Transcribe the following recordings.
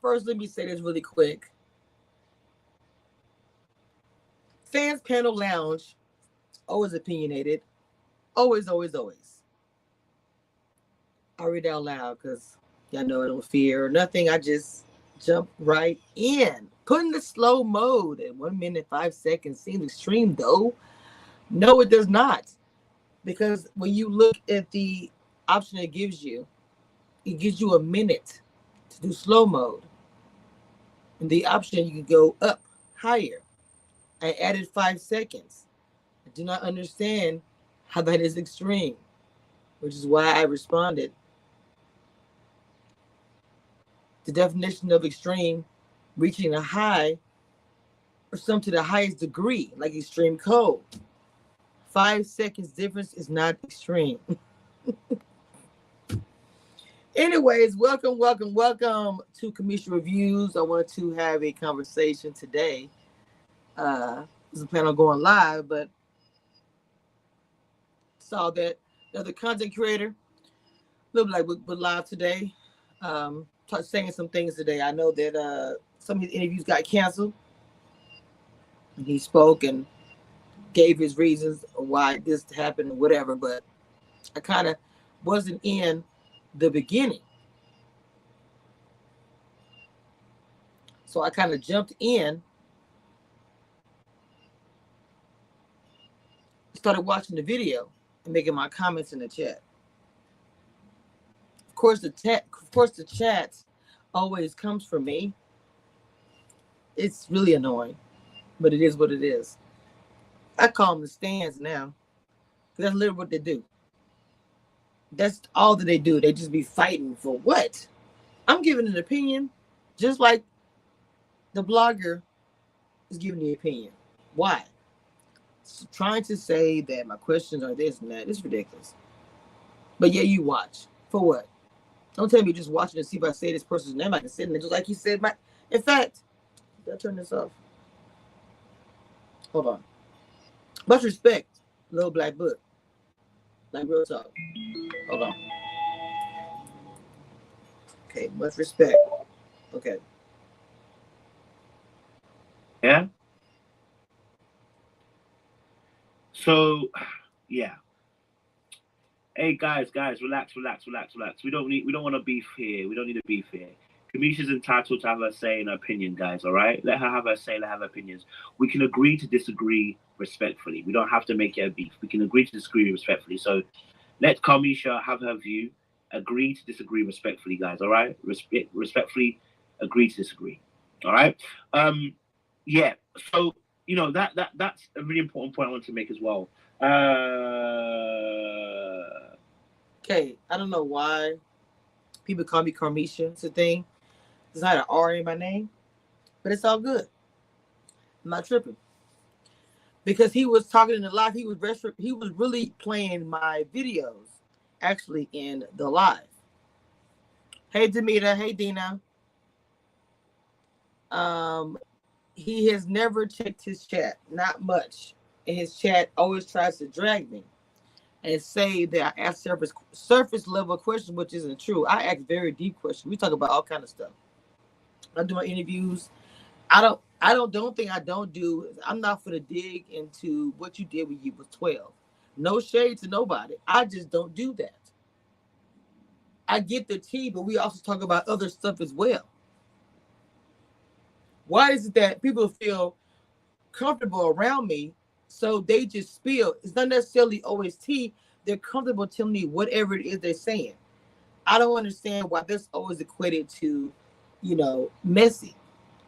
First, let me say this really quick. Fans Panel Lounge, always opinionated. Always, always, always. I read out loud because y'all know I don't fear or nothing. I just jump right in. Putting the slow mode at 1 minute 5 seconds seems extreme, though. No, it does not. Because when you look at the option it gives you a minute to do slow mode. And the option you can go up higher. I added 5 seconds. I do not understand how that is extreme, which is why I responded. The definition of extreme, reaching a high or some to the highest degree, like extreme cold. 5 seconds difference is not extreme. Anyways, welcome to Kamisha Reviews. I wanted to have a conversation today. There's a plan on going live, but saw that another content creator, a little like we're live today, saying some things today. I know that some of his interviews got canceled. And he spoke and gave his reasons why this happened or whatever, but I kind of wasn't in the beginning. So I kind of jumped in, started watching the video and making my comments in the chat. Of course, the chat always comes from me. It's really annoying, but it is what it is. I call them the stands now. That's literally what they do. That's all that they do. They just be fighting for what? I'm giving an opinion, just like the blogger is giving the opinion. Why? So trying to say that my questions are this and that. It's ridiculous. But yeah, you watch. For what? Don't tell me just watching to see if I say this person's name. I can sit in there just like you said. In fact, did I turn this off? Hold on. Much respect, Little Black Book. Like real talk. Hold on. Okay, much respect. Okay. Yeah. So, yeah. Hey guys, relax. We don't want to beef here. We don't need a beef here. Kamisha's entitled to have her say and her opinion, guys. All right, let her have her say. Let her have her opinions. We can agree to disagree respectfully. We don't have to make it a beef. We can agree to disagree respectfully. So, let Kamisha have her view. Agree to disagree respectfully, guys. All right, respectfully agree to disagree. All right. Yeah. So that's a really important point I want to make as well. Okay, I don't know why people call me Carmisha. It's a thing. There's not an R in my name, but it's all good. I'm not tripping. Because he was talking in the live, he was really playing my videos actually in the live. Hey Demita, hey Dina. He has never checked his chat, not much. And his chat always tries to drag me and say that I ask surface level questions, which isn't true. I ask very deep questions. We talk about all kind of stuff. I do my interviews. I don't think I don't do. I'm not for to dig into what you did when you was 12. No shade to nobody. I just don't do that. I get the tea, but we also talk about other stuff as well. Why is it that people feel comfortable around me, so they just spill? It's not necessarily always tea. They're comfortable telling me whatever it is they're saying. I don't understand why this always equated to, messy.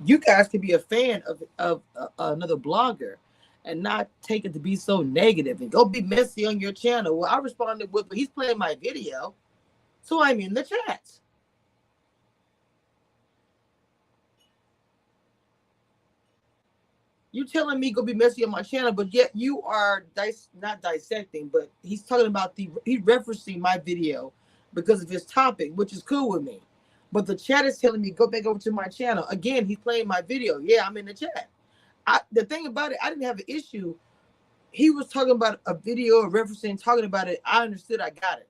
You guys can be a fan of another blogger and not take it to be so negative and go be messy on your channel. Well, I responded with, he's playing my video, so I'm in the chat. You telling me go be messy on my channel, but yet you are not dissecting, but he's talking about he's referencing my video because of his topic, which is cool with me. But the chat is telling me go back over to my channel. Again, he's playing my video. Yeah, I'm in the chat. The thing about it, I didn't have an issue. He was talking about a video referencing, talking about it. I understood. I got it.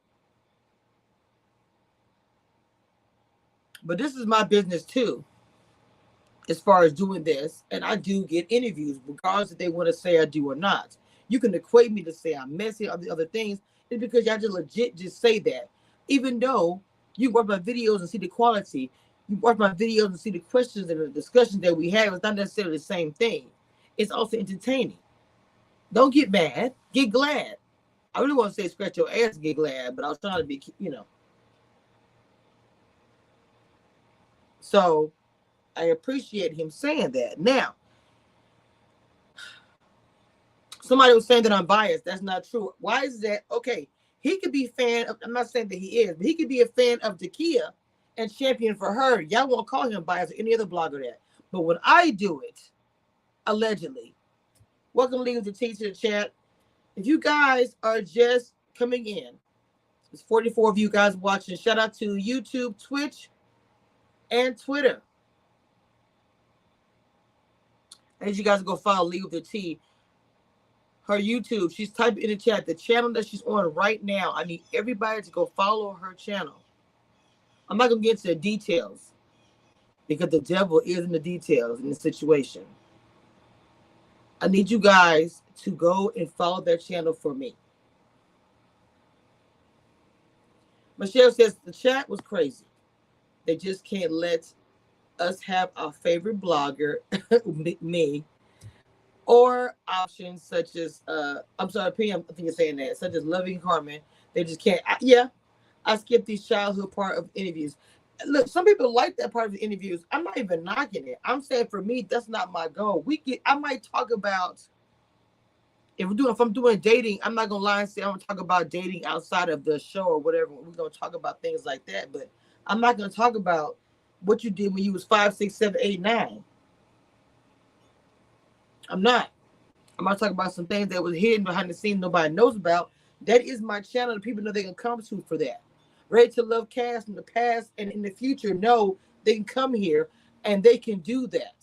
But this is my business too. as far as doing this, and I do get interviews, regardless if they want to say I do or not. You can equate me to say I'm messy or the other things. It's because y'all just legit just say that. Even though you watch my videos and see the quality, you watch my videos and see the questions and the discussions that we have, it's not necessarily the same thing. It's also entertaining. Don't get mad, get glad. I really want to say scratch your ass and get glad, but I was trying to be. So I appreciate him saying that. Now, somebody was saying that I'm biased. That's not true. Why is that? Okay, he could be a fan of, I'm not saying that he is, but he could be a fan of dakiya and champion for her. Y'all won't call him biased or any other blogger that. But when I do it, allegedly, welcome Leave the Tea to the chat. If you guys are just coming in, there's 44 of you guys watching. Shout out to YouTube, Twitch, and Twitter. As you guys go follow Leave the Tea. Her YouTube, she's typing in the chat, the channel that she's on right now. I need everybody to go follow her channel. I'm not going to get into the details because the devil is in the details in the situation. I need you guys to go and follow that channel for me. Michelle says the chat was crazy. They just can't let us have our favorite blogger, me, or options such as I'm sorry, PM, I think you're saying that, such as Loving Carmen. They just can't. I skipped these childhood part of interviews. Look, some people like that part of the interviews. I'm not even knocking it. I'm saying for me, that's not my goal. I might talk about if I'm doing dating. I'm not gonna lie and say I'm gonna talk about dating outside of the show or whatever. We're gonna talk about things like that, but I'm not gonna talk about what you did when you was 5, 6, 7, 8, 9. I'm not. I'm gonna talk about some things that was hidden behind the scenes nobody knows about. That is my channel. The people know they can come to for that. Ready to Love cast in the past and in the future know they can come here and they can do that.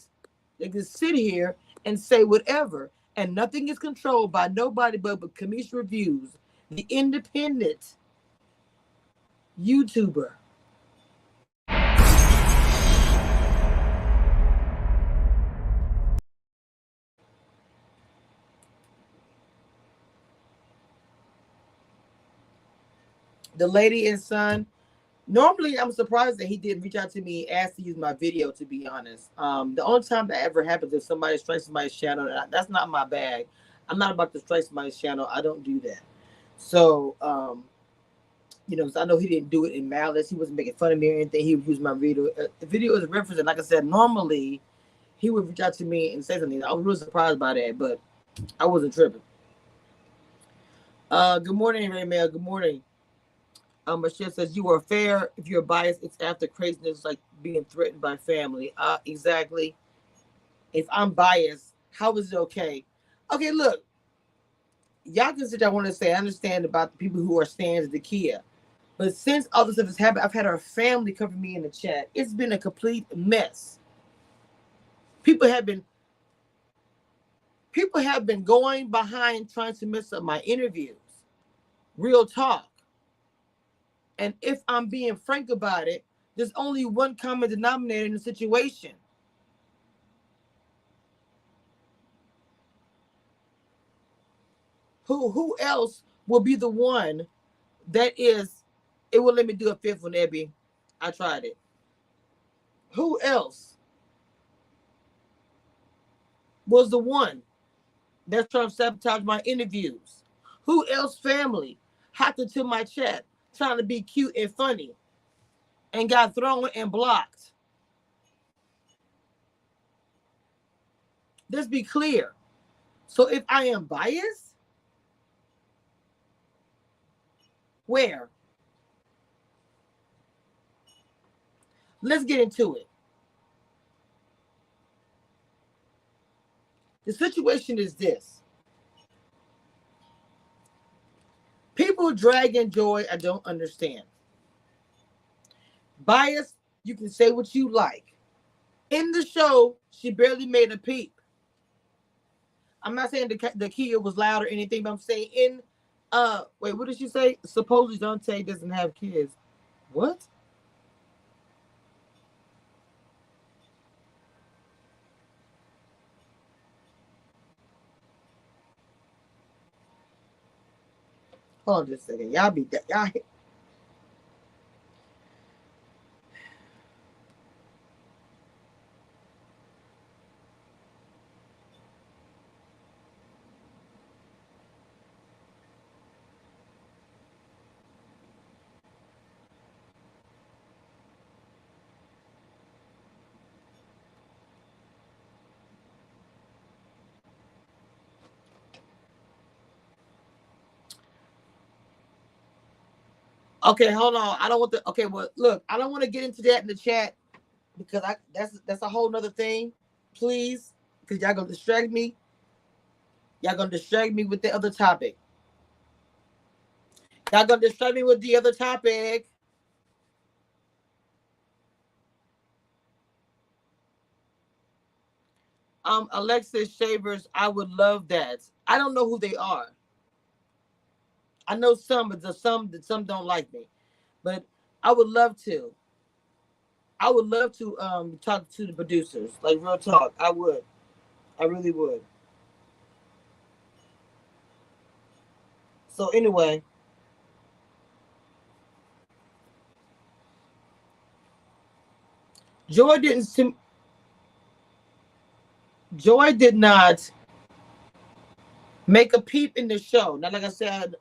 They can sit here and say whatever, and nothing is controlled by nobody but Kamisha Reviews, the independent YouTuber. The Lady and Son. Normally, I'm surprised that he didn't reach out to me and ask to use my video, to be honest. The only time that ever happens is somebody strikes somebody's channel. And that's not my bag. I'm not about to strike somebody's channel. I don't do that. So, I know he didn't do it in malice. He wasn't making fun of me or anything. He would use my video. The video is a reference. And like I said, normally he would reach out to me and say something. I was really surprised by that, but I wasn't tripping. Good morning, Ray Mail. Good morning. Michelle says, you are fair. If you're biased, it's after craziness, like being threatened by family. Exactly. If I'm biased, how is it okay? Okay, look. Y'all can sit there, I want to say, I understand about the people who are stands at dakiya. But since all this stuff has happened, I've had our family cover me in the chat. It's been a complete mess. People have been going behind trying to mess up my interviews. Real talk. And if I'm being frank about it, there's only one common denominator in the situation. Who else will be the one that is, it will let me do a fifth one, Ebby. I tried it. Who else was the one that's trying to sabotage my interviews? Who else family hacked into my chat trying to be cute and funny and got thrown and blocked? Let's be clear. So if I am biased, where? Let's get into it. The situation is this. People drag in joy I don't understand. Bias, you can say what you like. In the show, she barely made a peep. I'm not saying the kid was loud or anything, but I'm saying wait, what did she say? Supposedly Dante doesn't have kids. What? Hold on just a second. Y'all be y'all. Okay, hold on. I don't want to. Okay, well, look, I don't want to get into that in the chat because that's a whole nother thing. Please, because y'all gonna distract me. Y'all gonna distract me with the other topic. Y'all gonna distract me with the other topic. Alexis Shavers, I would love that. I don't know who they are. I know some, but some don't like me. But I would love to. I would love to talk to the producers. Like real talk. I would. I really would. So anyway, Joy didn't Joy did not make a peep in the show. Now, like I said,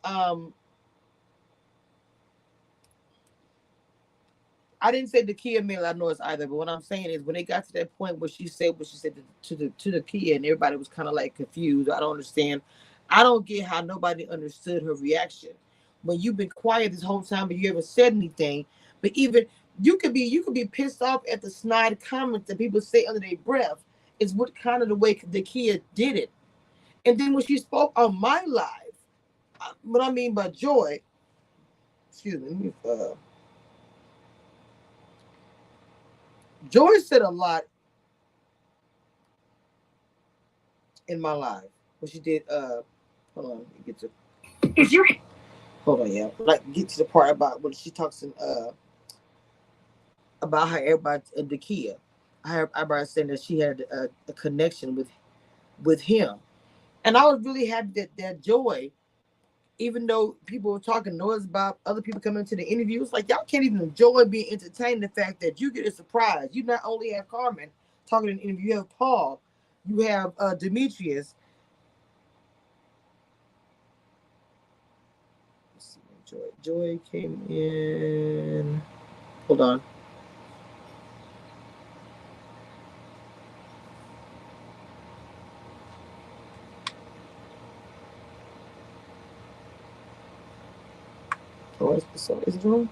I didn't say dakiya made a lot of noise either, but what I'm saying is when they got to that point where she said what she said to the Kia, and everybody was kind of like confused. I don't understand. I don't get how nobody understood her reaction. When you've been quiet this whole time, but you haven't said anything. But even you could be pissed off at the snide comments that people say under their breath. Is what kind of the way the Kia did it. And then when she spoke on my live, what I mean by Joy, excuse me, Joy said a lot in my life. What she did, hold on, get to is your hold on, yeah. Like get to the part about when she talks in about how everybody dakiya. I heard everybody saying that she had a connection with him. And I was really happy that Joy, even though people were talking noise about other people coming to the interview, it's like y'all can't even enjoy being entertained. The fact that you get a surprise. You not only have Carmen talking in the interview, you have Paul, you have Demetrius. Let's see, Joy came in. Hold on. Oh, is it wrong?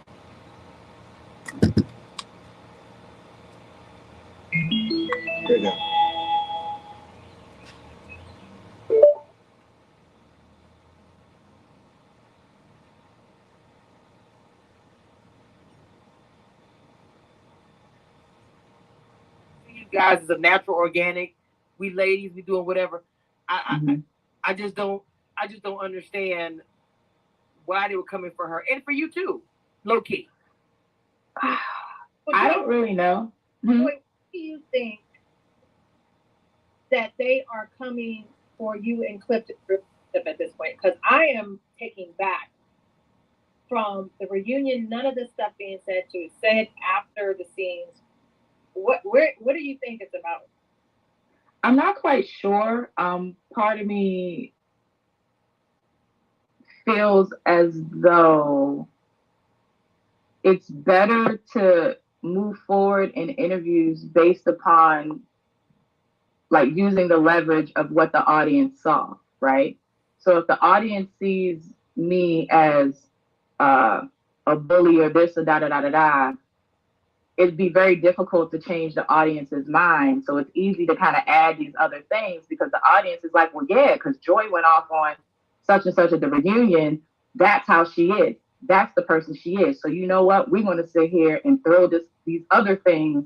There we go. You guys is a natural organic. We ladies, we doing whatever. I just don't understand why they were coming for her and for you too, low key. I don't really know. What do you think that they are coming for you and Clip at this point? Because I am taking back from the reunion, none of this stuff being said after the scenes. What do you think it's about? I'm not quite sure. Part of me feels as though it's better to move forward in interviews based upon like using the leverage of what the audience saw, right? So if the audience sees me as a bully or this or da da da da da, it'd be very difficult to change the audience's mind. So it's easy to kind of add these other things because the audience is like, well, yeah, because Joy went off on such and such at the reunion. That's how she is. That's the person she is. So you know what? We're going to sit here and throw these other things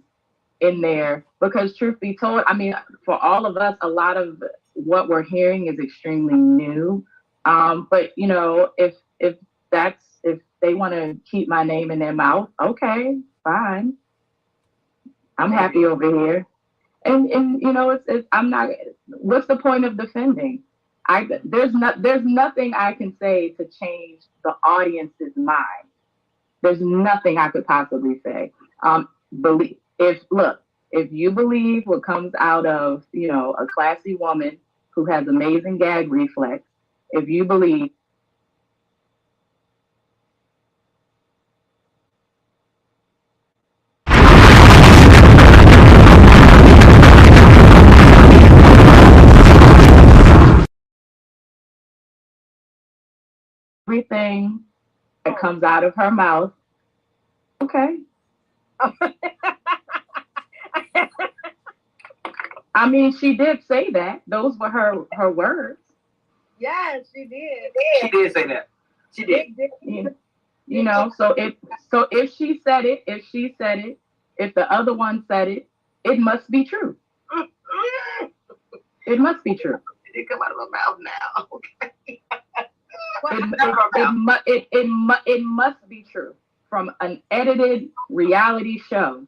in there because truth be told, I mean, for all of us, a lot of what we're hearing is extremely new. But you know, if they want to keep my name in their mouth, okay, fine. I'm happy over here. And you know, it's I'm not. What's the point of defending? there's nothing I can say to change the audience's mind. There's nothing I could possibly say. If you believe what comes out of, a classy woman who has amazing gag reflex, if you believe everything that comes out of her mouth, okay. I mean, she did say that. Those were her words. Yes, she did. She did say that. She did. So if she said it, if the other one said it, it must be true. It must be true. It come out of her mouth now. Okay. It must be true. From an edited reality show,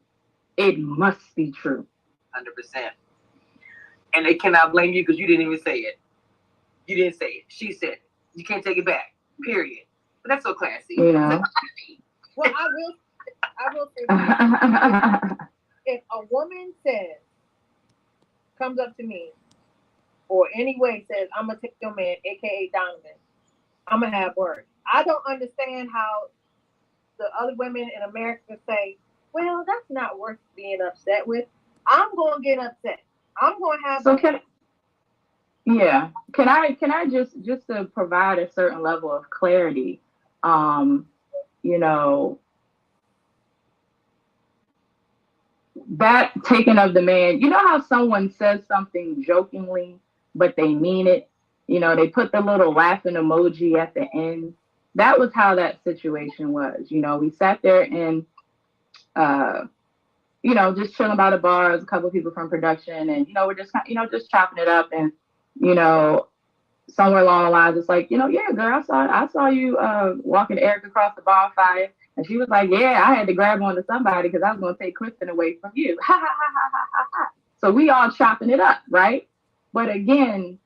it must be true. 100%. And they cannot blame you because you didn't even say it. You didn't say it. She said it. You can't take it back. Period. But that's so classy. Yeah. Well, I will say this. If a woman comes up to me, or anyway says, I'm gonna take your man, aka Donovan, I'm gonna have words. I don't understand how the other women in America say, well, that's not worth being upset with. I'm gonna get upset. I'm gonna have Can I just to provide a certain level of clarity, that taking of the man, how someone says something jokingly, but they mean it, they put the little laughing emoji at the end. That was how that situation was. We sat there and, just chilling by the bars, a couple of people from production, and, we're just, just chopping it up. And, somewhere along the lines, it's like, yeah, girl, I saw you walking Eric across the bonfire. And she was like, yeah, I had to grab onto somebody because I was going to take Clifton away from you. Ha, ha, ha, ha, ha, ha, ha. So we all chopping it up, right? But again,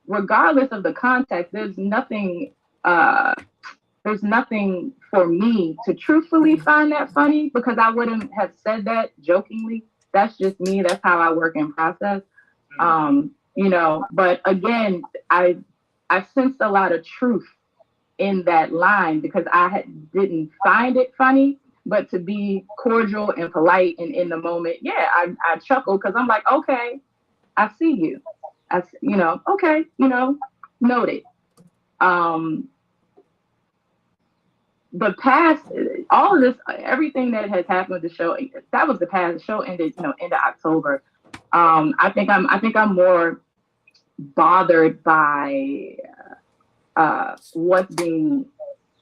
regardless of the context, there's nothing for me to truthfully find that funny, because I wouldn't have said that jokingly. That's just me. That's how I work and process. But again, I sensed a lot of truth in that line because didn't find it funny, but to be cordial and polite and in the moment, yeah, I chuckled because I'm like, okay, I see you. Okay, noted. The past, all of this, everything that has happened with the show, that was the past. The show ended, end of October. I think I'm more bothered by what's being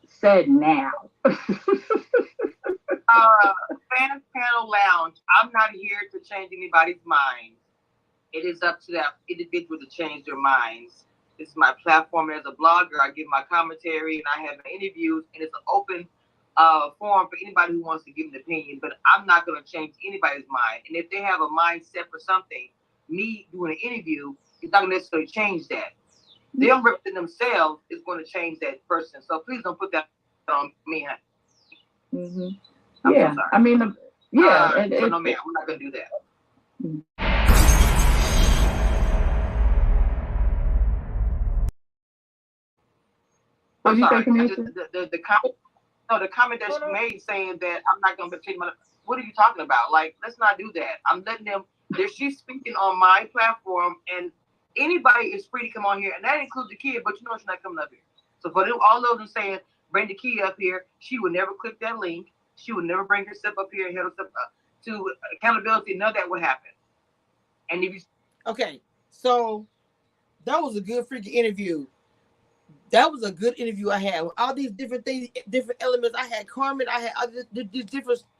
said now. Fans Panel Lounge. I'm not here to change anybody's mind. It is up to that individual to change their minds. This is my platform as a blogger. I give my commentary and I have interviews, and it's an open forum for anybody who wants to give an opinion. But I'm not going to change anybody's mind. And if they have a mindset for something, me doing an interview is not going to necessarily change that. Them representing themselves is going to change that person. So please don't put that on me. Mm-hmm. Yeah, so I mean, yeah. No, man, we're not going to do that. I'm sorry. The comment that she made saying that I'm not going to change my. What are you talking about? Like, let's not do that. I'm letting them. She's speaking on my platform, and anybody is free to come on here, and that includes the kid. But she's not coming up here. So for them, all of them saying bring the kid up here, she would never click that link. She would never bring herself up here and held herself up to accountability. None of that would happen. And if you so that was a good freaking interview. That was a good interview I had with all these different things, different elements. I had Carmen, I had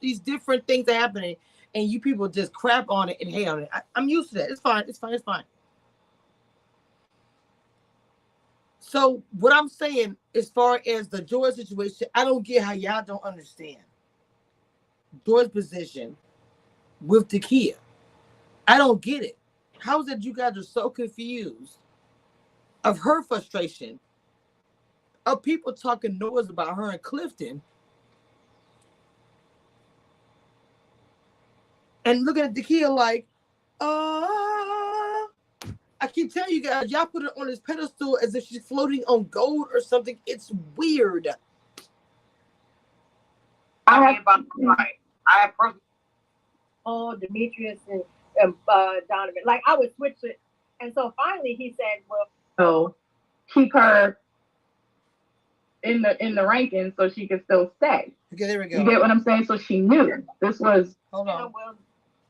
these different things happening, and you people just crap on it and hate on it. I'm used to that. It's fine. It's fine. So what I'm saying, as far as the Joy situation, I don't get how y'all don't understand Joy's position with dakiya. I don't get it. How is it you guys are so confused of her frustration, of people talking noise about her and Clifton, and looking at dakiya like, I keep telling you guys, y'all put her on this pedestal as if she's floating on gold or something. It's weird. I have personally. Oh, Demetrius and Donovan. Like I would switch it, and so finally he said, "Well, So keep her in the rankings so she can still stay. Okay, there we go. You get what I'm saying? So she knew this was. Hold you on. know, well,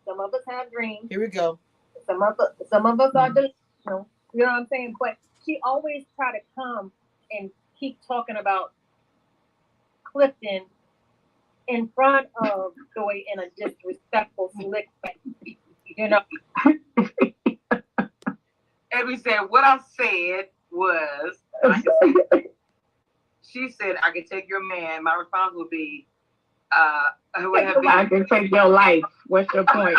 some of us have dreams. Here we go. Some of us are delusional. You know what I'm saying? But she always try to come and keep talking about Clifton in front of Joy in a disrespectful, slick way. You know. Abby said, what I said was, she said, I can take your man. My response would be, I can take your life. What's your point?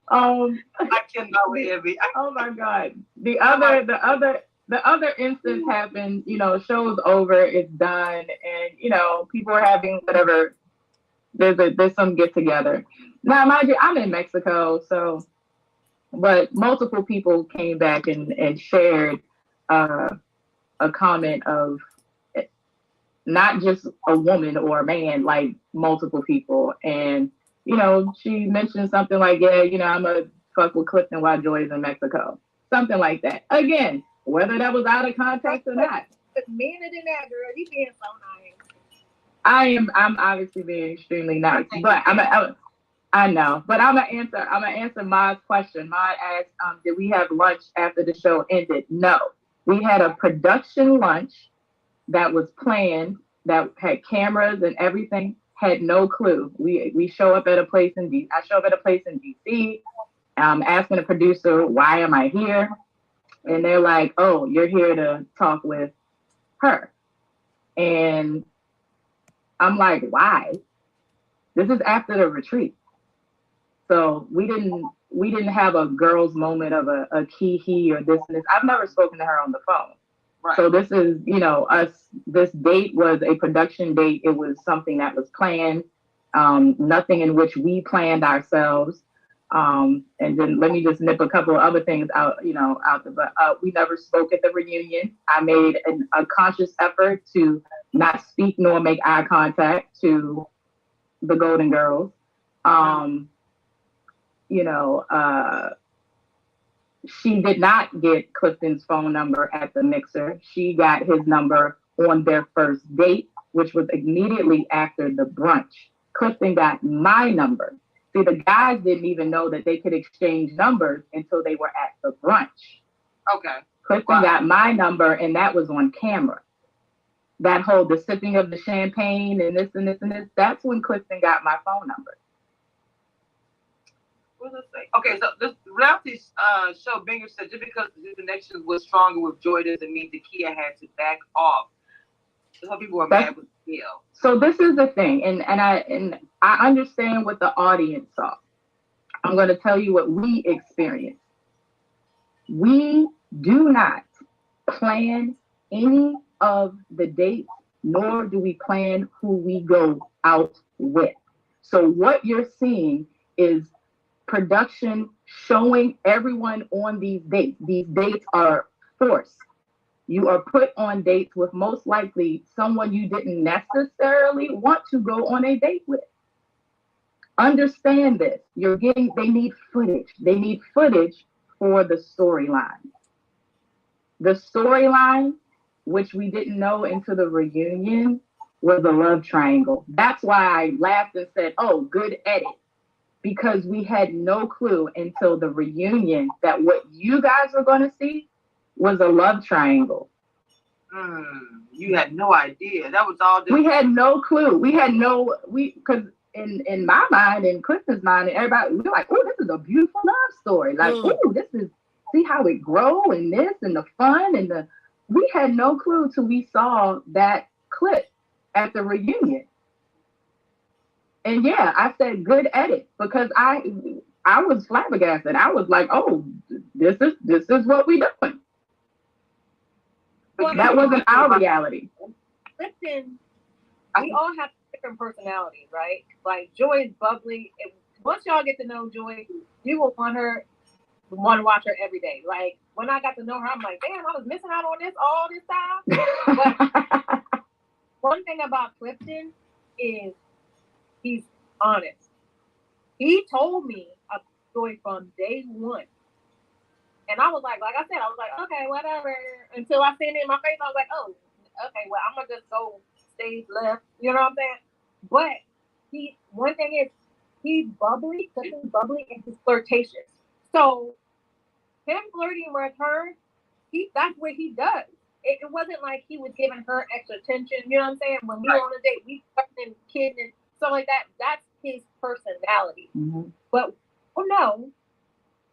I cannot with Abby. Oh my God. The other instance happened, show's over, it's done, and people are having whatever. There's some get together. Now, mind you, I'm in Mexico, but multiple people came back and shared a comment of not just a woman or a man, like multiple people. And, she mentioned something like, yeah, I'm going to fuck with Clifton while Joy's in Mexico. Something like that. Again, whether that was out of context or not. It's meaner than that, girl. You being so nice. I'm obviously being extremely nice, but I know, but I'm gonna answer Ma's question. Ma asked, did we have lunch after the show ended? No, we had a production lunch that was planned, that had cameras and everything. Had no clue. We show up at a place in DC. I show up at a place in DC. Asking the producer, why am I here? And they're like, oh, you're here to talk with her. And I'm like, why? This is after the retreat. So we didn't have a girls moment of a he or this and this. I've never spoken to her on the phone. Right. So this is, this date was a production date. It was something that was planned, nothing in which we planned ourselves. And then let me just nip a couple of other things out, but we never spoke at the reunion. I made a conscious effort to not speak nor make eye contact to the Golden Girls. She did not get Clifton's phone number at the mixer. She got his number on their first date, which was immediately after the brunch. Clifton got my number. See, the guys didn't even know that they could exchange numbers until they were at the brunch. Okay. Clifton got my number, and that was on camera. That whole the sipping of the champagne and this and this and this, that's when Clifton got my phone number. What does it say? Okay, so this reality show Binger said just because the connection was stronger with Joy doesn't mean dakiya had to back off. Some people were mad with dakiya. So this is the thing, and I understand what the audience saw. I'm going to tell you what we experienced. We do not plan any of the dates, nor do we plan who we go out with. So what you're seeing is production showing everyone on these dates. These dates are forced. You are put on dates with most likely someone you didn't necessarily want to go on a date with. Understand this. They need footage. They need footage for the storyline. The storyline, which we didn't know until the reunion, was a love triangle. That's why I laughed and said, oh, good edit. Because we had no clue until the reunion that what you guys were going to see was a love triangle. You had no idea. That was all. We had no clue. Because in my mind, in Clifton's mind, and everybody, we were like, oh, this is a beautiful love story. Like, oh, this is, see how it grow and this and the fun and we had no clue till we saw that clip at the reunion. And yeah, I said good edit because I I was flabbergasted. I was like, oh, this is what we doing. Well, That wasn't our reality. Listen, we all have different personalities, right? Like Joy is bubbly. And once y'all get to know Joy, you will want to watch her every day. Like when I got to know her, I'm like, damn, I was missing out on this all this time. But one thing about Clifton is he's honest. He told me a story from day one. And I was like I said, I was like, okay, whatever. Until I seen it in my face, I was like, oh, okay, well, I'm going to just go stage left. You know what I'm saying? But one thing is, he's bubbly, and he's flirtatious. So him flirting with her, that's what he does. It wasn't like he was giving her extra attention. You know what I'm saying? When we were on a date, we fucking kidding and stuff like that. That's his personality. Mm-hmm. But no,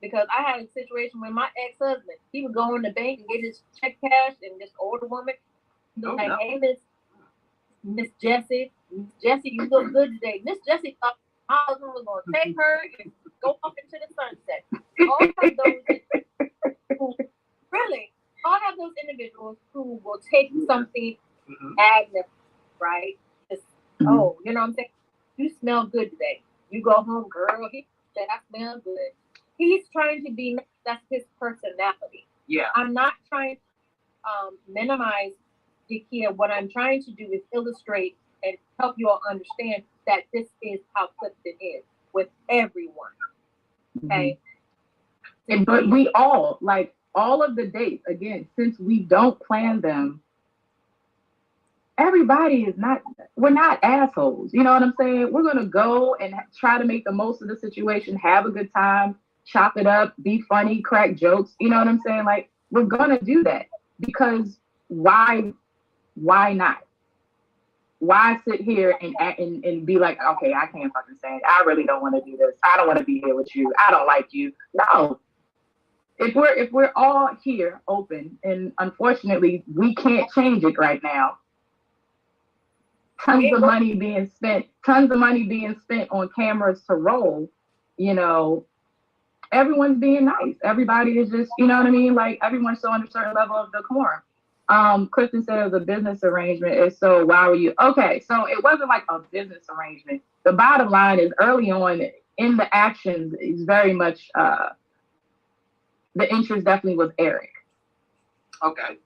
because I had a situation with my ex-husband. He would go in the bank and get his check cashed, and this older woman be like, hey, Miss Jessie, you look good today. Miss Jessie thought my husband was going to take her and go off into the sunset. I'll have those individuals who will take something magnificent, right? Just, oh, you know what I'm saying? You smell good today. You go home, girl. He said, I smell good. He's trying to be, that's his personality. Yeah. I'm not trying to minimize dakiya. What I'm trying to do is illustrate and help you all understand that this is how Clifton is with everyone. Okay? But we all, like, all of the dates, again, since we don't plan them, everybody is not, we're not assholes. You know what I'm saying? We're going to go and try to make the most of the situation, have a good time, chop it up, be funny, crack jokes. You know what I'm saying? Like, we're going to do that because why not? Why sit here and be like, okay, I can't fucking stand it. I really don't want to do this. I don't want to be here with you. I don't like you. No. If we're all here open, and unfortunately we can't change it right now, tons of money being spent on cameras to roll, you know, everyone's being nice. Everybody is just, you know what I mean? Like, everyone's showing a certain level of decorum. Clifton said it was a business arrangement. And so why were you? Okay, so it wasn't like a business arrangement. The bottom line is early on in the actions is very much, the interest definitely was Eric. Okay.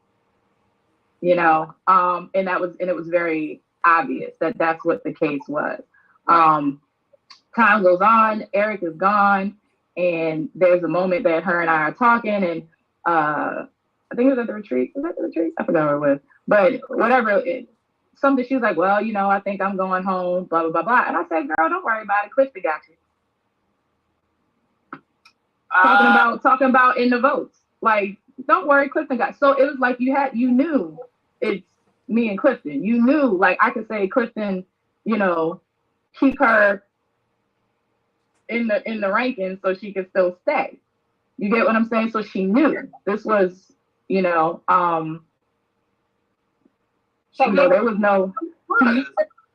You know, and it was very obvious that that's what the case was. Time goes on, Eric is gone, and there's a moment that her and I are talking, and I think it was at the retreat. Was that the retreat? I forgot where it was. But whatever, something she was like, well, you know, I think I'm going home, blah, blah, blah, blah. And I said, girl, don't worry about it. Clifton got you. Talking about in the votes. Like, don't worry, Clifton got. So it was like you knew it's me and Clifton. You knew, like, I could say, Clifton, you know, keep her in the rankings so she could still stay. You get what I'm saying? So she knew this was, you know, so there was no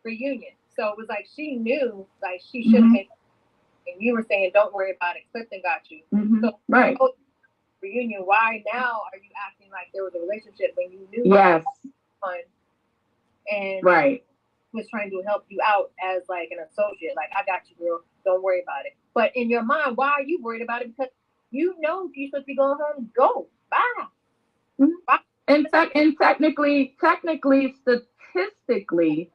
reunion. So it was like she knew, like, she should have been. And you were saying, don't worry about it. Clifton got you. So, right. Reunion. Why now are you acting like there was a relationship when you knew? Yes. And right. was trying to help you out as like an associate. Like, I got you, girl. Don't worry about it. But in your mind, why are you worried about it? Because you know if you're supposed to be going home, go. Bye. Bye. And technically, statistically,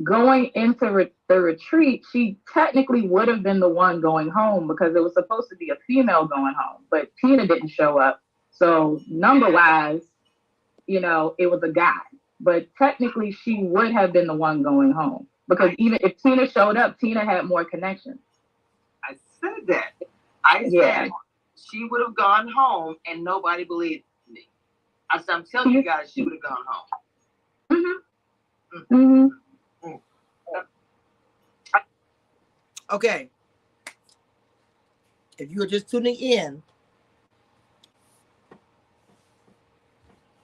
going into the retreat, she technically would have been the one going home because it was supposed to be a female going home, but Tina didn't show up. So number-wise, you know, it was a guy. But technically, she would have been the one going home because even if Tina showed up, Tina had more connections. I said that. I said she would have gone home and nobody believed me. I said, I'm telling you guys, she would have gone home. Okay. If you were just tuning in,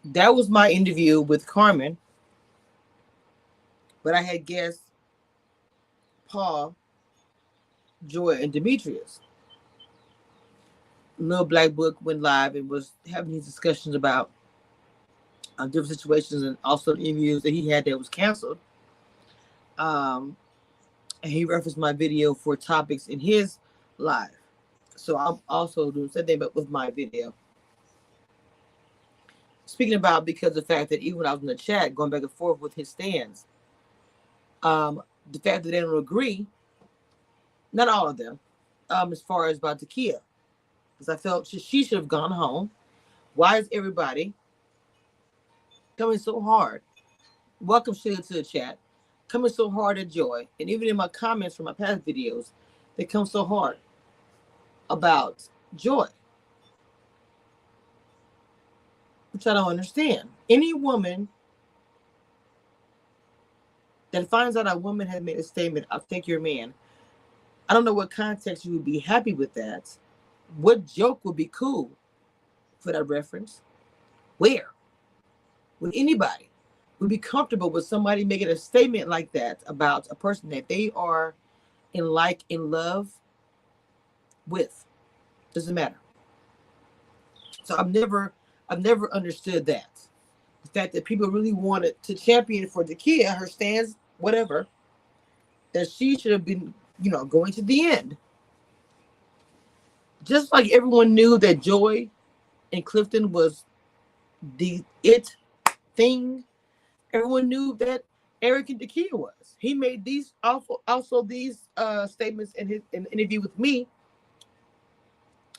that was my interview with Carmen. But I had guests Paul, Joy, and Demetrius. Little Black Book went live and was having these discussions about different situations and also interviews that he had that was canceled. And he referenced my video for topics in his live. So I'm also doing something but with my video. Speaking about because of the fact that even when I was in the chat going back and forth with his stands, the fact that they don't agree, not all of them, as far as about dakiya, because I felt she should have gone home. Why is everybody coming so hard? Welcome Sheila to the chat. Coming so hard at Joy, and even in my comments from my past videos, they come so hard about Joy, which I don't understand. Any woman that finds out a woman has made a statement, "I'll take your man," I don't know what context you would be happy with that. What joke would be cool for that reference? Where would anybody would be comfortable with somebody making a statement like that about a person that they are in love with? Doesn't matter. So I've never understood that. The fact that people really wanted to champion for dakiya, her stands, whatever, that she should have been, going to the end. Just like everyone knew that Joy and Clifton was the it thing, everyone knew that Eric and dakiya was. He made these also these statements in an interview with me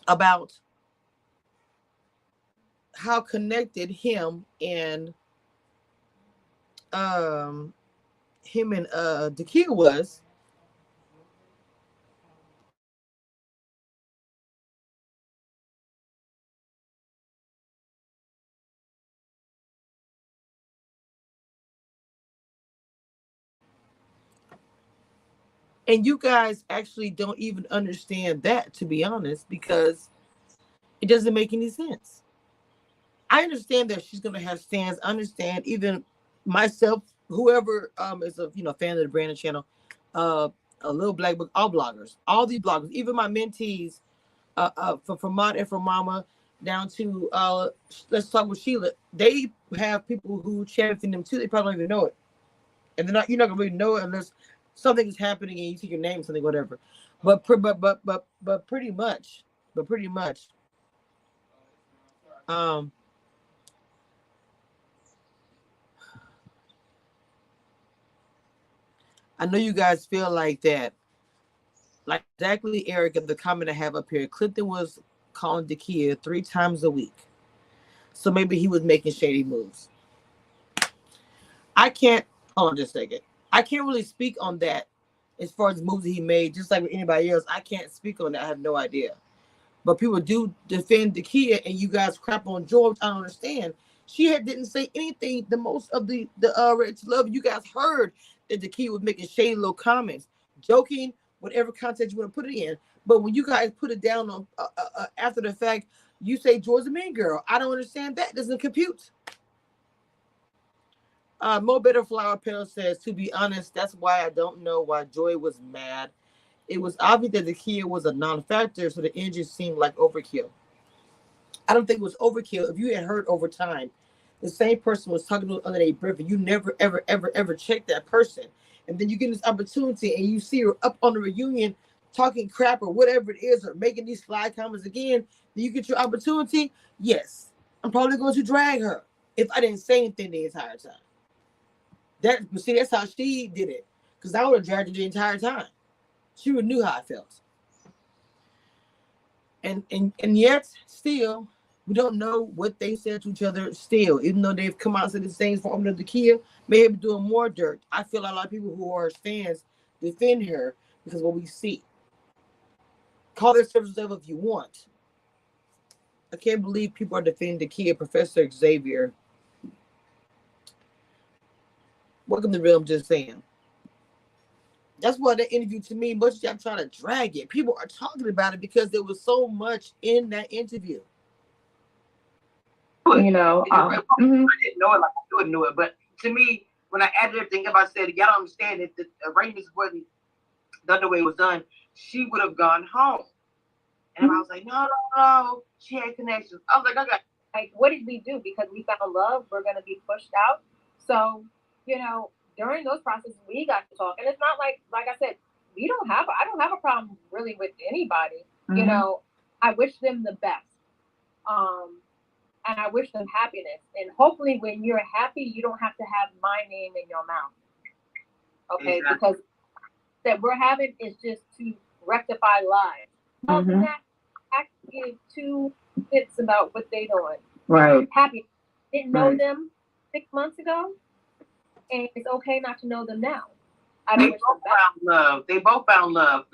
about how connected him and dakiya was. And you guys actually don't even understand that, to be honest, because it doesn't make any sense. I understand that she's gonna have stands. I understand even myself, whoever is a fan of the Brandon channel, a Little Black Book, all bloggers, all these bloggers, even my mentees, from Mod and from Mama down to Let's Talk with Sheila, they have people who champion them too. They probably don't even know it, and you're not gonna really know it unless something is happening and you see your name, something, whatever. But pretty much, um, I know you guys feel like that. Like exactly, Eric, of the comment I have up here, Clifton was calling dakiya 3 times a week. So maybe he was making shady moves. I can't, hold on just a second. I can't really speak on that as far as moves that he made, just like with anybody else. I can't speak on that. I have no idea. But people do defend dakiya, and you guys crap on George. I don't understand. She didn't say anything. The most of the Ready to Love, you guys heard that dakiya was making shady little comments, joking, whatever context you want to put it in. But when you guys put it down on after the fact, you say Joy's a mean girl. I don't understand that. It doesn't compute. Mo Better Flower Petal says, to be honest, that's why I don't know why Joy was mad. It was obvious that dakiya was a non-factor, so the energy seemed like overkill. I don't think it was overkill. If you had heard over time, the same person was talking to under their breath, and you never, ever, ever, ever check that person. And then you get this opportunity and you see her up on the reunion talking crap or whatever it is, or making these fly comments again, then you get your opportunity. Yes, I'm probably going to drag her if I didn't say anything the entire time. That's how she did it. Because I would have dragged her the entire time. She would have knew how I felt. And yet, still, we don't know what they said to each other still, even though they've come out and said the same for the dakiya, may be doing more dirt. I feel a lot of people who are fans defend her because of what we see. Call their services up if you want. I can't believe people are defending dakiya. Professor Xavier. Welcome to Real, I'm just saying. That's why that interview, to me, much as y'all trying to drag it, people are talking about it because there was so much in that interview. I didn't know it like I would know it, but to me, when I added everything up, I said, y'all don't understand that the arrangements wasn't done the way it was done. She would have gone home. And I was like, no. She had connections. I was like, okay. Like, what did we do? Because we found love, we're going to be pushed out. So, during those processes, we got to talk. And it's not like I said, I don't have a problem really with anybody. Mm-hmm. I wish them the best. And I wish them happiness. And hopefully when you're happy, you don't have to have my name in your mouth. Okay? Exactly. Because that we're having is just to rectify lives. Other than that, I give two fits about what they doing. Right. Happy. Didn't know them 6 months ago, and it's okay not to know them now. They both found love. They both found love.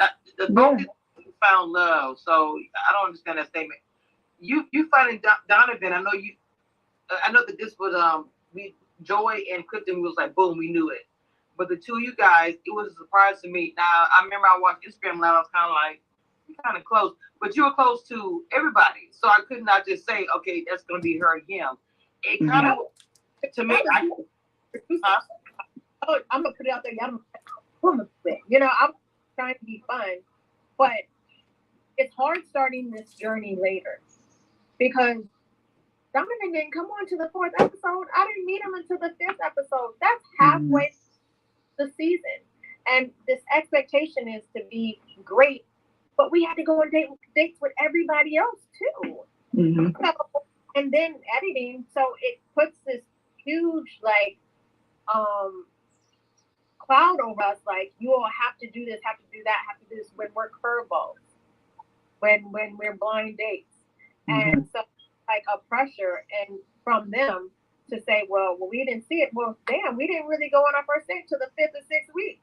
Both found love. So I don't understand that statement. You finding Donovan? I know that this was Joy and Clifton was like boom, we knew it. But the two of you guys, it was a surprise to me. Now I remember I watched Instagram Live. I was kind of like, you're kind of close, but you were close to everybody. So I could not just say, okay, that's going to be her and him. It kind of to me. I'm gonna put it out there. I'm trying to be fun, but it's hard starting this journey later because Donovan didn't come on to the 4th episode. I didn't meet him until the 5th episode. That's halfway the season, and this expectation is to be great, but we had to go on dates with everybody else too. Mm-hmm. So, and then editing, so it puts this huge cloud over us, like you all have to do this, have to do that, have to do this when we're curveballs, when we're blind dates. And so like a pressure and from them to say, well, we didn't see it. Well, damn, we didn't really go on our first date till the 5th or 6th week.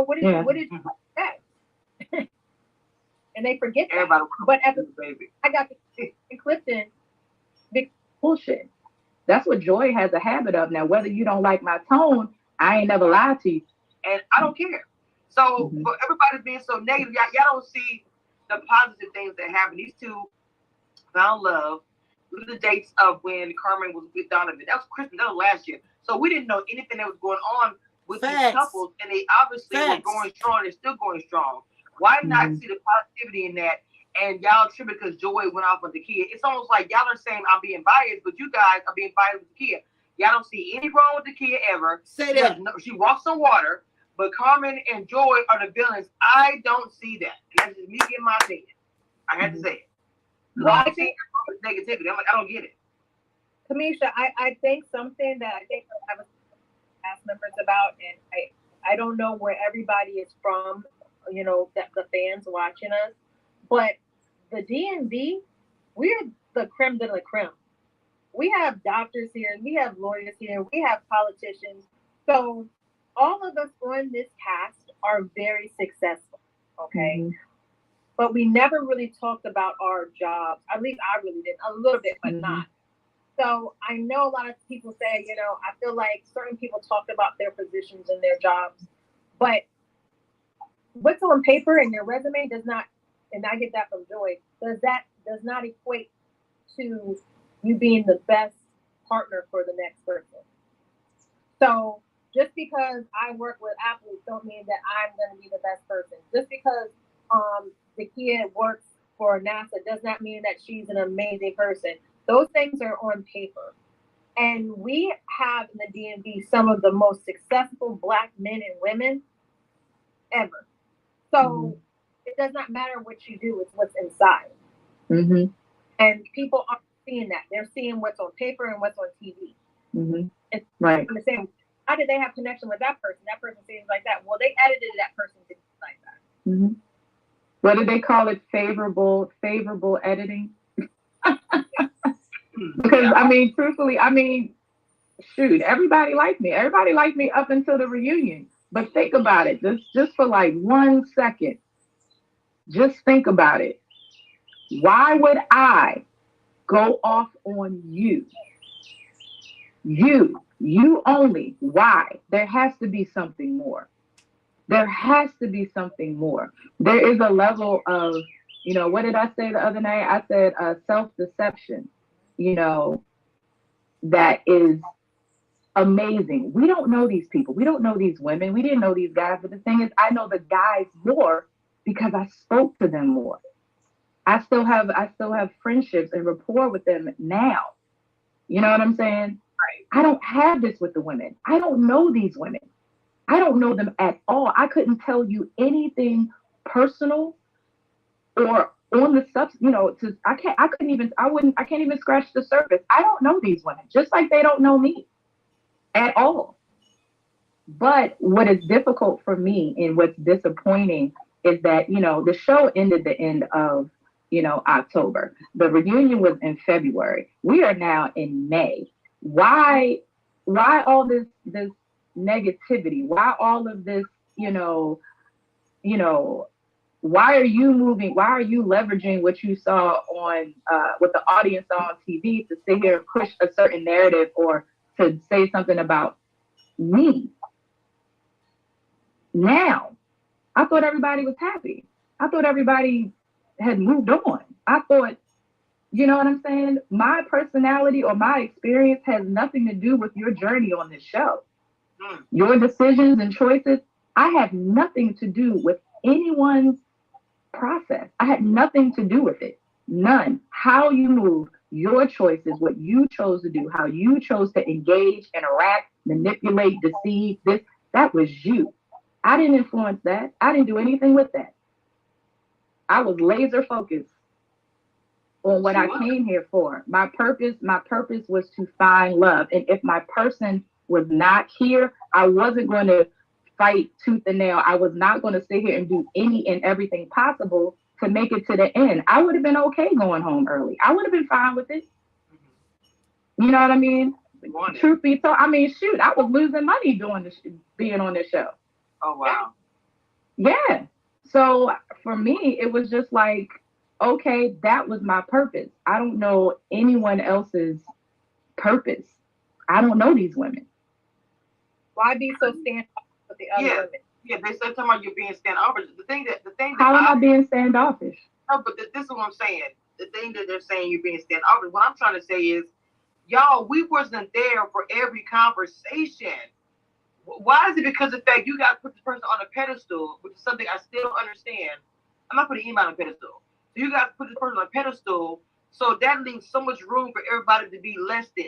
What did you expect? And they forget that. But I got to Clifton, big bullshit. That's what Joy has a habit of. Now, whether you don't like my tone, I ain't never lied to you. And I don't care. So for everybody being so negative, y'all don't see the positive things that happen. These two found love. Look at the dates of when Carmen was with Donovan. That was Christmas. That was last year. So we didn't know anything that was going on with these couples. And they obviously were going strong. They're still going strong. Why not see the positivity in that? And y'all trip because Joy went off on dakiya. It's almost like y'all are saying I'm being biased, but you guys are being biased with dakiya. Y'all don't see any wrong with dakiya ever. Say that. She walks on water, but Carmen and Joy are the villains. I don't see that. That's just me getting my opinion. I had to say it. Why I think negativity? I'm like, I don't get it. Kamisha, I think something that I think I have asked members about, and I don't know where everybody is from, that the fans watching us, but the DMV, we're the creme de la creme. We have doctors here, we have lawyers here, we have politicians. So all of us on this cast are very successful, okay? But we never really talked about our jobs. At least I really did, a little bit, but not. So I know a lot of people say, I feel like certain people talked about their positions and their jobs, but what's on paper and your resume does not, and I get that from Joy, does not equate to you being the best partner for the next person. So just because I work with athletes don't mean that I'm going to be the best person. Just because dakiya works for NASA does not mean that she's an amazing person. Those things are on paper. And we have in the DMV some of the most successful Black men and women ever. So it does not matter what you do, it's what's inside. And people aren't seeing that. They're seeing what's on paper and what's on TV. And right. Understand, how did they have connection with that person? That person seems like that. Well, they edited that person to be like that. What do they call it? Favorable editing? Because truthfully, shoot, everybody liked me. Everybody liked me up until the reunion. But think about it, just for like 1 second. Just think about it. Why would I go off on you? You only. Why? There has to be something more. There has to be something more. There is a level of, what did I say the other night? I said self-deception, that is amazing. We don't know these people. We don't know these women. We didn't know these guys. But the thing is, I know the guys more because I spoke to them more. I still have friendships and rapport with them now. You know what I'm saying? I don't have this with the women. I don't know these women. I don't know them at all. I couldn't tell you anything personal or on the substance, I can't even scratch the surface. I don't know these women, just like they don't know me at all. But what is difficult for me and what's disappointing is that, the show ended the end of, October. The reunion was in February. We are now in May. Why all this negativity? Why all of this, why are you moving? Why are you leveraging what you saw on what the audience saw on TV to sit here and push a certain narrative or to say something about me? Now, I thought everybody was happy. I thought everybody had moved on. I thought, you know what I'm saying? My personality or my experience has nothing to do with your journey on this show. Your decisions and choices, I have nothing to do with anyone's process. I had nothing to do with it. None. How you move, your choices, what you chose to do, how you chose to engage, interact, manipulate, deceive, that was you. I didn't influence that. I didn't do anything with that. I was laser focused on what I came here for. My purpose was to find love. And if my person was not here, I wasn't going to fight tooth and nail. I was not going to sit here and do any and everything possible to make it to the end. I would have been okay going home early. I would have been fine with it. You know what I mean? Truth be told, I was losing money doing this, being on this show. Oh, wow. Yeah. So for me, it was just like, okay, that was my purpose. I don't know anyone else's purpose. I don't know these women. Why be so standoffish with the other women? Yeah, they said talking about you being standoffish. The thing that how am I being standoffish? No, but this is what I'm saying. The thing that they're saying you're being standoffish. What I'm trying to say is, y'all, we wasn't there for every conversation. Why is it because of the fact you guys put this person on a pedestal, which is something I still don't understand. I'm not putting email on a pedestal. So you guys put this person on a pedestal, so that leaves so much room for everybody to be less than.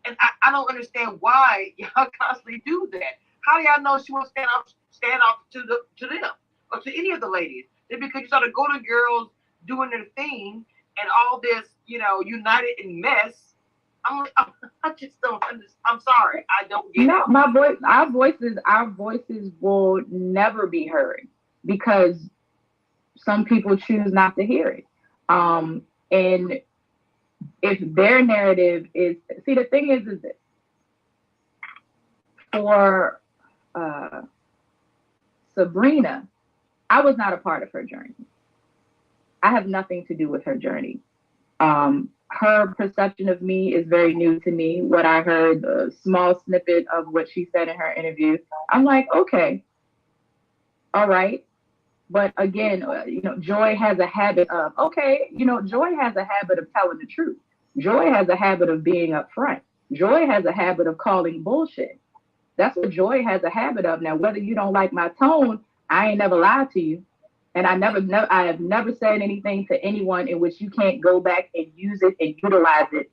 And I don't understand why y'all constantly do that. How do y'all know she won't stand off to them or to any of the ladies? It's because you saw the Golden Girls doing their thing and all this, united in mess. I just don't understand. I'm sorry, I don't get it. Our voices will never be heard because some people choose not to hear it. And if their narrative is, the thing is this: for Sabrina, I was not a part of her journey. I have nothing to do with her journey. Her perception of me is very new to me. What I heard, a small snippet of what she said in her interview, I'm like, okay, all right. But again, Joy has a habit of, Joy has a habit of telling the truth. Joy has a habit of being upfront. Joy has a habit of calling bullshit. That's what Joy has a habit of. Now, whether you don't like my tone, I ain't never lied to you. And I have never said anything to anyone in which you can't go back and use it and utilize it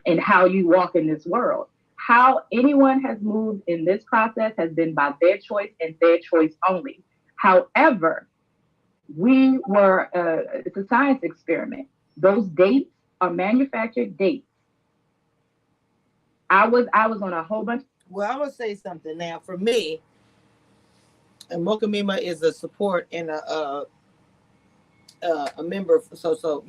in how you walk in this world. How anyone has moved in this process has been by their choice and their choice only. However, it's a science experiment. Those dates are manufactured dates. I was on a whole bunch. Well, I'm going to say something now. For me, and Mocha Mima is a support and a member. So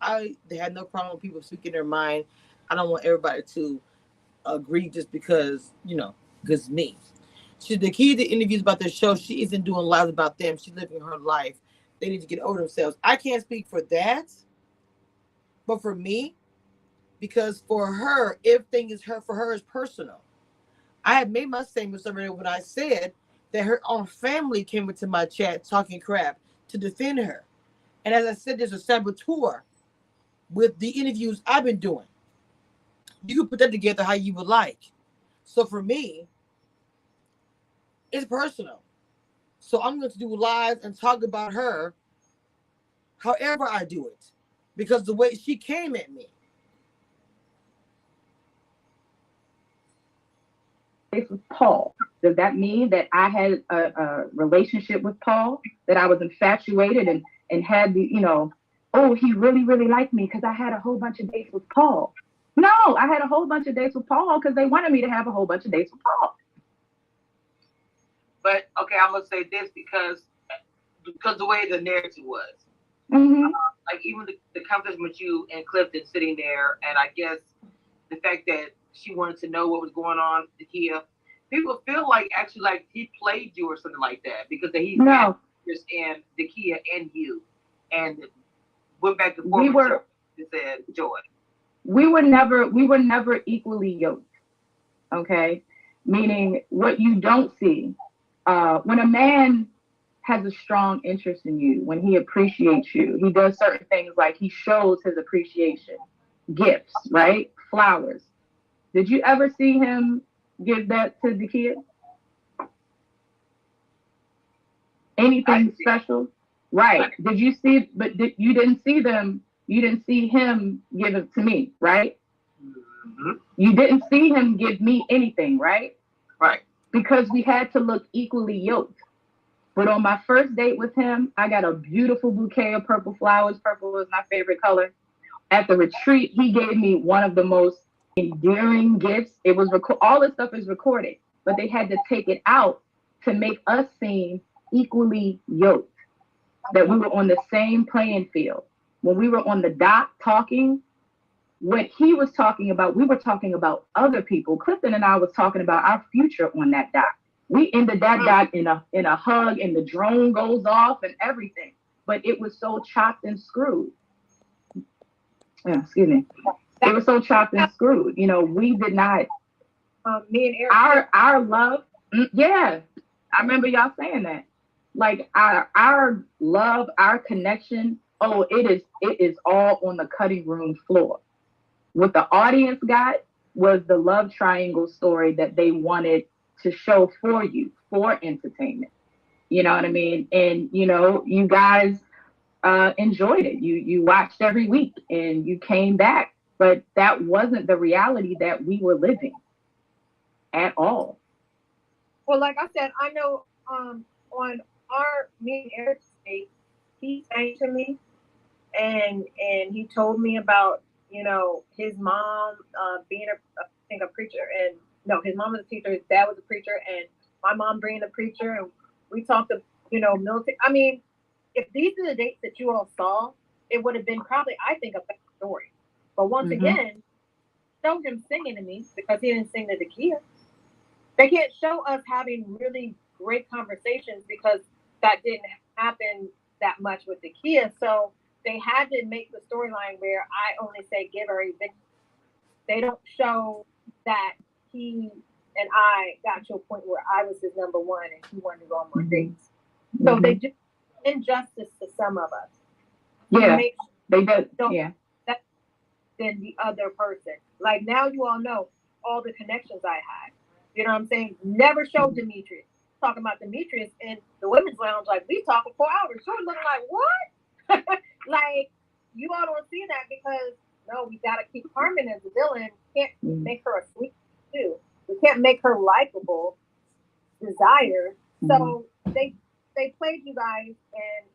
I they had no problem with people speaking their mind. I don't want everybody to agree just because because me. The key to interviews about the show, she isn't doing lives about them. She's living her life. They need to get over themselves. I can't speak for that, but for me, because for her, everything is for her is personal. I had made my statements already when I said that her own family came into my chat talking crap to defend her. And as I said, there's a saboteur with the interviews I've been doing. You can put that together how you would like. So for me, it's personal. So I'm going to do live and talk about her however I do it, because the way she came at me. With Paul, does that mean that I had a relationship with Paul, that I was infatuated and had the, oh, he really, really liked me because I had a whole bunch of dates with Paul? No, I had a whole bunch of dates with Paul because they wanted me to have a whole bunch of dates with Paul. But okay, I'm gonna say this because the way the narrative was, like even the conversation with you and Clifton sitting there, and I guess the fact that she wanted to know what was going on with dakiya, people feel like actually like he played you or something like that, because he's and dakiya and you, and went back and forth and said Joy. We were never equally yoked. Okay, meaning what you don't see when a man has a strong interest in you, when he appreciates you, he does certain things like he shows his appreciation, gifts, right? Flowers. Did you ever see him give that to dakiya? Anything special? Right. Did you see, but you didn't see them, you didn't see him give it to me, right? Mm-hmm. You didn't see him give me anything, right? Right. Because we had to look equally yoked. But on my first date with him, I got a beautiful bouquet of purple flowers. Purple is my favorite color. At the retreat, he gave me one of the most endearing gifts. It was all this stuff is recorded, but they had to take it out to make us seem equally yoked, that we were on the same playing field. When we were on the dock talking, what he was talking about, we were talking about other people. Clifton and I was talking about our future on that dock. We ended that dock in a hug, and the drone goes off and everything. But it was so chopped and screwed. Excuse me. It was so chopped and screwed. We did not. Me and Eric. Our love. Yeah, I remember y'all saying that. Like our love, our connection. Oh, it is all on the cutting room floor. What the audience got was the love triangle story that they wanted to show for you, for entertainment. You know what I mean? And you guys enjoyed it. You watched every week and you came back, but that wasn't the reality that we were living at all. Well, like I said, I know on me and Eric's date, he sang to me, and he told me about his mom being a preacher, and no, his mom was a teacher, his dad was a preacher, and my mom being a preacher, and we talked to military. I mean, if these are the dates that you all saw, it would have been probably, I think, a better story. But once again, show him singing to me because he didn't sing to dakiya. They can't show us having really great conversations because that didn't happen that much with dakiya. So they had to make the storyline where I only say give her a victory. They don't show that he and I got to a point where I was his number one and he wanted to go on more dates. So they do injustice to some of us. Yeah, they do. Yeah. Than the other person. Like now you all know all the connections I had. You know what I'm saying? Never showed Demetrius. Talking about Demetrius in the women's lounge, like we talking 4 hours. You were looking like, what? Like you all don't see that because no, we gotta keep Carmen as a villain. We can't make her a sweet too. We can't make her likable, desired. So they played you guys,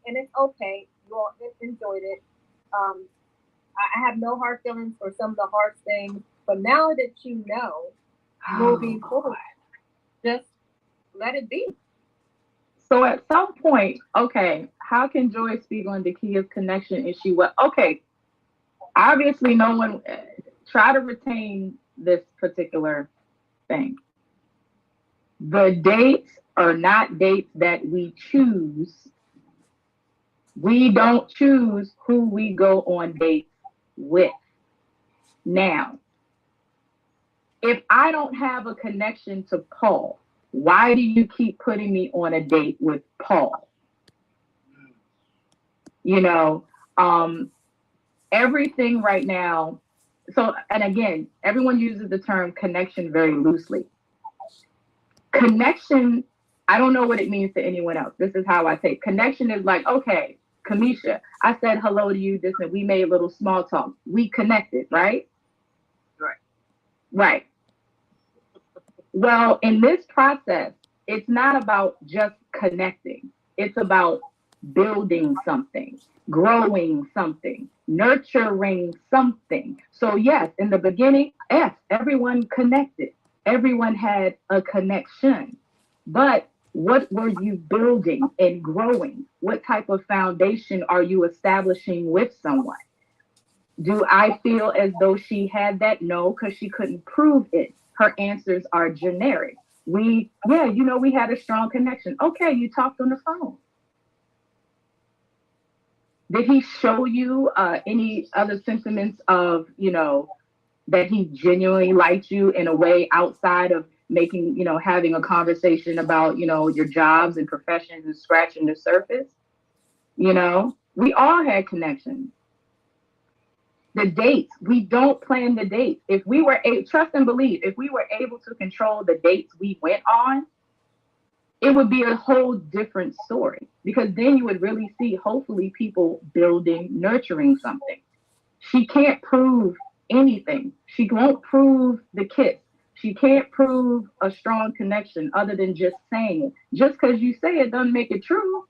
and it's okay. You all enjoyed it. I have no hard feelings for some of the harsh things, but now that you know, moving forward, just let it be. So at some point, okay, how can Joy speak on dakiya's connection issue? Well, okay, obviously no one try to retain this particular thing. The dates are not dates that we choose. We don't choose who we go on dates with. Now, if I don't have a connection to Paul, why do you keep putting me on a date with Paul? Everything right now. So, and again, everyone uses the term connection very loosely. Connection I don't know what it means to anyone else. This is how I take connection is like, okay, Kamisha, I said hello to you, this, and we made a little small talk. We connected, right? Right. Right. Well, in this process, it's not about just connecting. It's about building something, growing something, nurturing something. So yes, in the beginning, yes, everyone connected. Everyone had a connection. But what were you building and growing? What type of foundation are you establishing with someone? Do I feel as though she had that? No, because she couldn't prove it. Her answers are generic. We had a strong connection. Okay, you talked on the phone. Did he show you any other sentiments of, that he genuinely liked you in a way outside of making, having a conversation about, your jobs and professions and scratching the surface? We all had connections. The dates, we don't plan the dates. If we were trust and believe, if we were able to control the dates we went on, it would be a whole different story, because then you would really see, hopefully, people building, nurturing something. She can't prove anything. She won't prove the kiss. She can't prove a strong connection other than just saying it. Just because you say it doesn't make it true.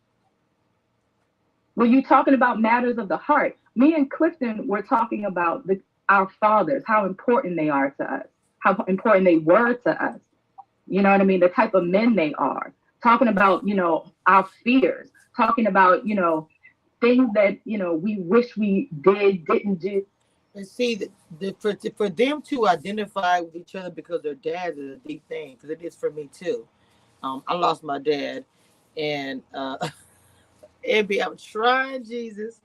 When you're talking about matters of the heart, me and Clifton were talking about our fathers, how important they are to us, how important they were to us. You know what I mean? The type of men they are. Talking about, our fears, talking about, things that, we wish we didn't do. And see, for them to identify with each other because their dads is a deep thing, because it is for me too. I lost my dad, and Abby, I'm trying, Jesus.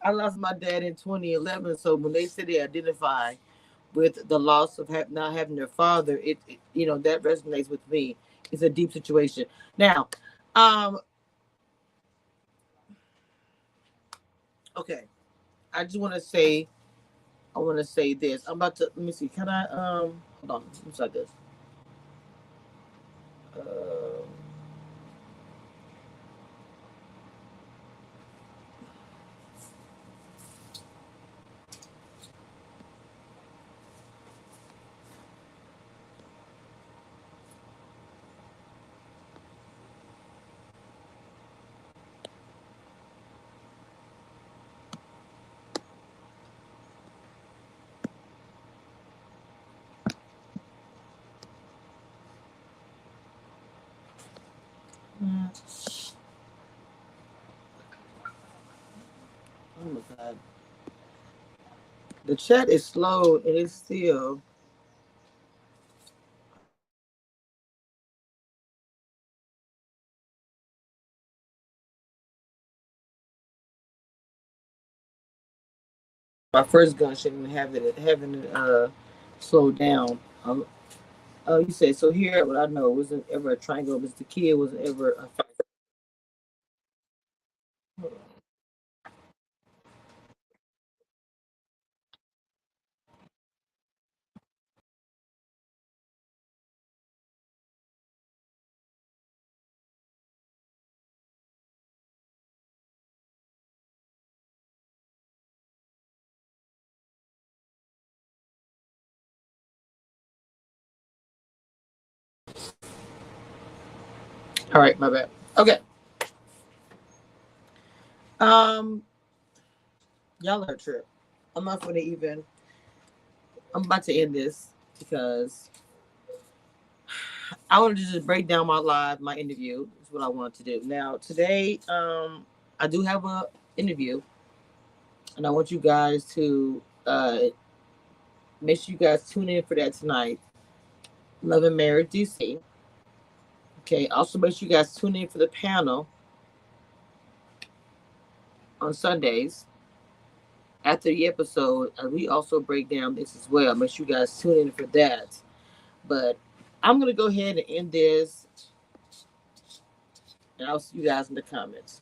I lost my dad in 2011. So when they say they identify with the loss of not having their father, that resonates with me. It's a deep situation. Now, okay, I just want to say, this. I'm about to, let me see. Can I hold on? Looks like this. Um, oh my God. The chat is slow and it's still. My first gunshot and having it slowed down. Oh, you said so. Here, what I know wasn't ever a triangle. Was the kid wasn't ever a fight. All right, my bad. Okay. Um, y'all are a trip. I'm not gonna even. I'm about to end this because I want to just break down my interview. Is what I want to do. Now today, I do have a interview, and I want you guys to make sure you guys tune in for that tonight. Love and Marriage DC. Okay. Also, make sure you guys tune in for the panel on Sundays after the episode. We also break down this as well. Make sure you guys tune in for that. But I'm gonna go ahead and end this, and I'll see you guys in the comments.